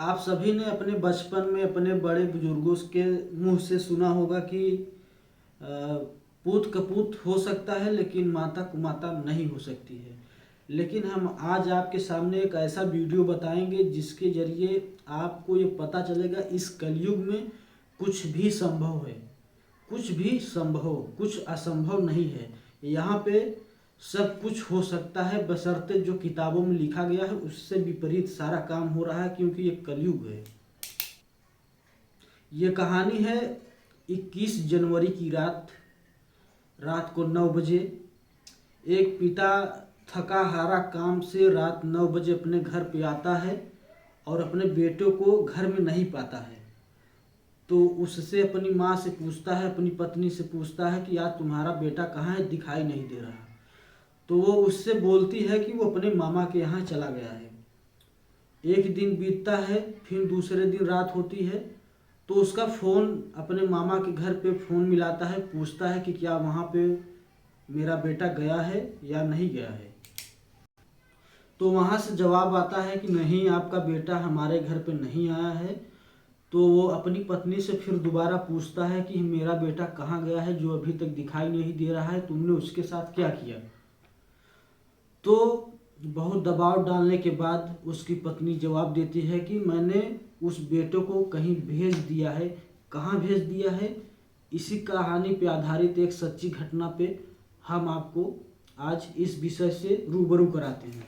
आप सभी ने अपने बचपन में अपने बड़े बुजुर्गों के मुंह से सुना होगा कि अ, पूत कपूत हो सकता है लेकिन माता कुमाता नहीं हो सकती है। लेकिन हम आज आपके सामने एक ऐसा वीडियो बताएंगे जिसके जरिए आपको ये पता चलेगा इस कलयुग में कुछ भी संभव है। कुछ भी संभव, कुछ असंभव नहीं है। यहाँ पे सब कुछ हो सकता है, बशर्ते जो किताबों में लिखा गया है उससे विपरीत सारा काम हो रहा है, क्योंकि ये कलयुग है। ये कहानी है 21 जनवरी की रात रात को 9 बजे। एक पिता थका हारा काम से रात 9 बजे अपने घर पे आता है और अपने बेटों को घर में नहीं पाता है। तो उससे अपनी माँ से पूछता है, अपनी पत्नी से पूछता है कि आज तुम्हारा बेटा कहाँ है, दिखाई नहीं दे रहा। तो वो उससे बोलती है कि वो अपने मामा के यहाँ चला गया है। एक दिन बीतता है, फिर दूसरे दिन रात होती है तो उसका फ़ोन अपने मामा के घर पे फ़ोन मिलाता है, पूछता है कि क्या वहाँ पे मेरा बेटा गया है या नहीं गया है। तो वहाँ से जवाब आता है कि नहीं, आपका बेटा हमारे घर पे नहीं आया है। तो वो अपनी पत्नी से फिर दोबारा पूछता है कि मेरा बेटा कहाँ गया है जो अभी तक दिखाई नहीं दे रहा है, तुमने उसके साथ क्या किया। तो बहुत दबाव डालने के बाद उसकी पत्नी जवाब देती है कि मैंने उस बेटे को कहीं भेज दिया है। कहाँ भेज दिया है, इसी कहानी पे आधारित एक सच्ची घटना पे हम आपको आज इस विषय से रूबरू कराते हैं।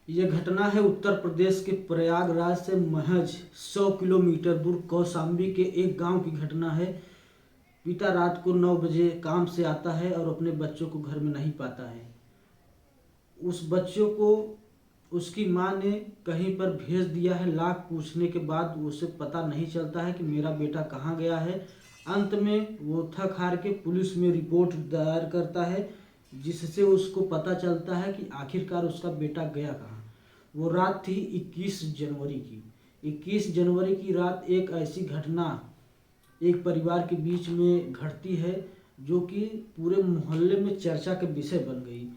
यह घटना है उत्तर प्रदेश के प्रयागराज से महज 100 किलोमीटर दूर कौशाम्बी के एक गांव की घटना है। पिता रात को 9 बजे काम से आता है और अपने बच्चों को घर में नहीं पाता है। उस बच्चों को उसकी माँ ने कहीं पर भेज दिया है। लाख पूछने के बाद उसे पता नहीं चलता है कि मेरा बेटा कहाँ गया है। अंत में वो थक हार के पुलिस में रिपोर्ट दायर करता है, जिससे उसको पता चलता है कि आखिरकार उसका बेटा गया कहाँ। वो रात थी 21 जनवरी की। 21 जनवरी की रात एक ऐसी घटना एक परिवार के बीच में घटती है जो कि पूरे मोहल्ले में चर्चा का विषय बन गई।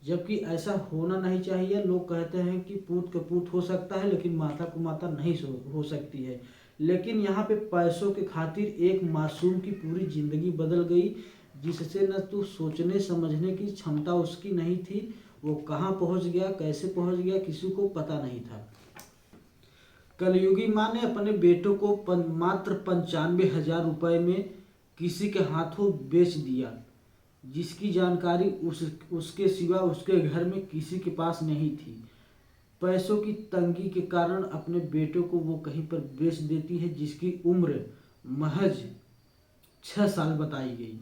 जबकि ऐसा होना नहीं चाहिए। लोग कहते हैं कि पूत कपूत हो सकता है लेकिन माता कुमाता नहीं हो सकती है। लेकिन यहाँ पे पैसों के खातिर एक मासूम की पूरी जिंदगी बदल गई, जिससे न तो सोचने समझने की क्षमता उसकी नहीं थी। वो कहाँ पहुँच गया, कैसे पहुँच गया, किसी को पता नहीं था। कलयुगी माँ ने अपने बेटों को मात्र 95,000 रुपये में किसी के हाथों बेच दिया, जिसकी जानकारी उसके सिवा उसके घर में किसी के पास नहीं थी। पैसों की तंगी के कारण अपने बेटों को वो कहीं पर बेच देती है, जिसकी उम्र महज 6 साल बताई गई।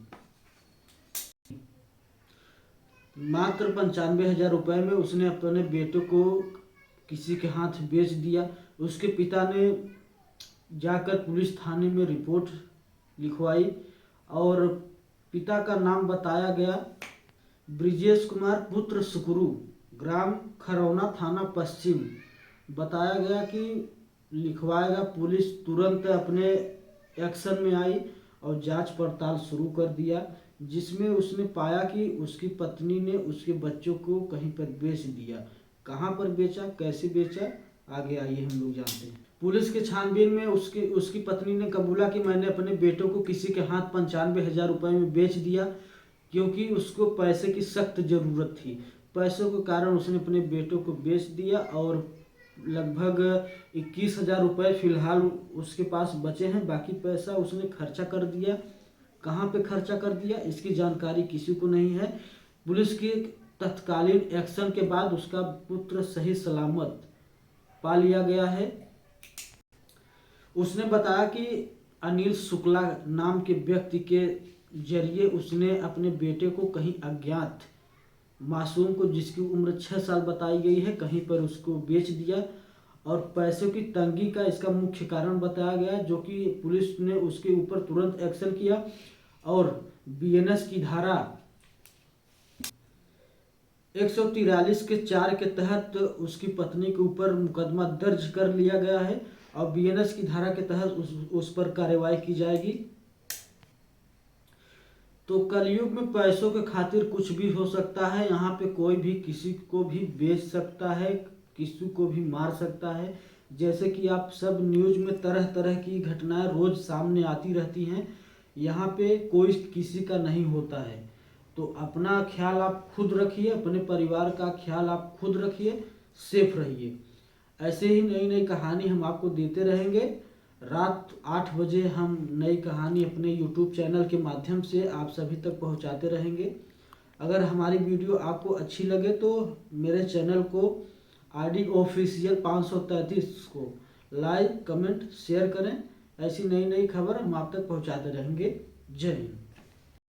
मात्र 95,000 रुपये में उसने अपने बेटों को किसी के हाथ बेच दिया। उसके पिता ने जाकर पुलिस थाने में रिपोर्ट लिखवाई और पिता का नाम बताया गया ब्रिजेश कुमार पुत्र सुकरू, ग्राम खरौना, थाना पश्चिम। बताया गया कि लिखवाएगा। पुलिस तुरंत अपने एक्शन में आई और जांच पड़ताल शुरू कर दिया, जिसमें उसने पाया कि उसकी पत्नी ने उसके बच्चों को कहीं पर बेच दिया। कहाँ पर बेचा, कैसे बेचा, आगे आइए हम लोग जानते हैं। पुलिस के छानबीन में उसकी पत्नी ने कबूला कि मैंने अपने बेटों को किसी के हाथ 95,000 रुपये में बेच दिया, क्योंकि उसको पैसे की सख्त ज़रूरत थी। पैसों के कारण उसने अपने बेटों को बेच दिया और लगभग 21,000 रुपये फिलहाल उसके पास बचे हैं। बाकी पैसा उसने खर्चा कर दिया। कहाँ पे खर्चा कर दिया इसकी जानकारी किसी को नहीं है। पुलिस के तत्कालीन एक्शन के बाद उसका पुत्र सही सलामत पा लिया गया है। उसने बताया कि अनिल शुक्ला नाम के व्यक्ति के जरिए उसने अपने बेटे को कहीं अज्ञात मासूम को, जिसकी उम्र 6 साल बताई गई है, कहीं पर उसको बेच दिया। और पैसों की तंगी का इसका मुख्य कारण बताया गया, जो कि पुलिस ने उसके ऊपर तुरंत एक्शन किया और बीएनएस की धारा 143 के 4 के तहत उसकी पत्नी के ऊपर मुकदमा दर्ज कर लिया गया है और बीएनएस की धारा के तहत उस पर कार्रवाई की जाएगी। तो कलयुग में पैसों के खातिर कुछ भी हो सकता है। यहाँ पे कोई भी किसी को भी बेच सकता है, किसी को भी मार सकता है। जैसे कि आप सब न्यूज़ में तरह तरह की घटनाएं रोज़ सामने आती रहती हैं। यहाँ पे कोई किसी का नहीं होता है। तो अपना ख्याल आप खुद रखिए, अपने परिवार का ख्याल आप खुद रखिए, सेफ रहिए। ऐसे ही नई नई कहानी हम आपको देते रहेंगे। रात 8 बजे हम नई कहानी अपने यूट्यूब चैनल के माध्यम से आप सभी तक पहुंचाते रहेंगे। अगर हमारी वीडियो आपको अच्छी लगे तो मेरे चैनल को आरडी ऑफिशियल 533 को लाइक, कमेंट, शेयर करें। ऐसी नई नई खबर हम आप तक पहुंचाते रहेंगे। जय हिंद।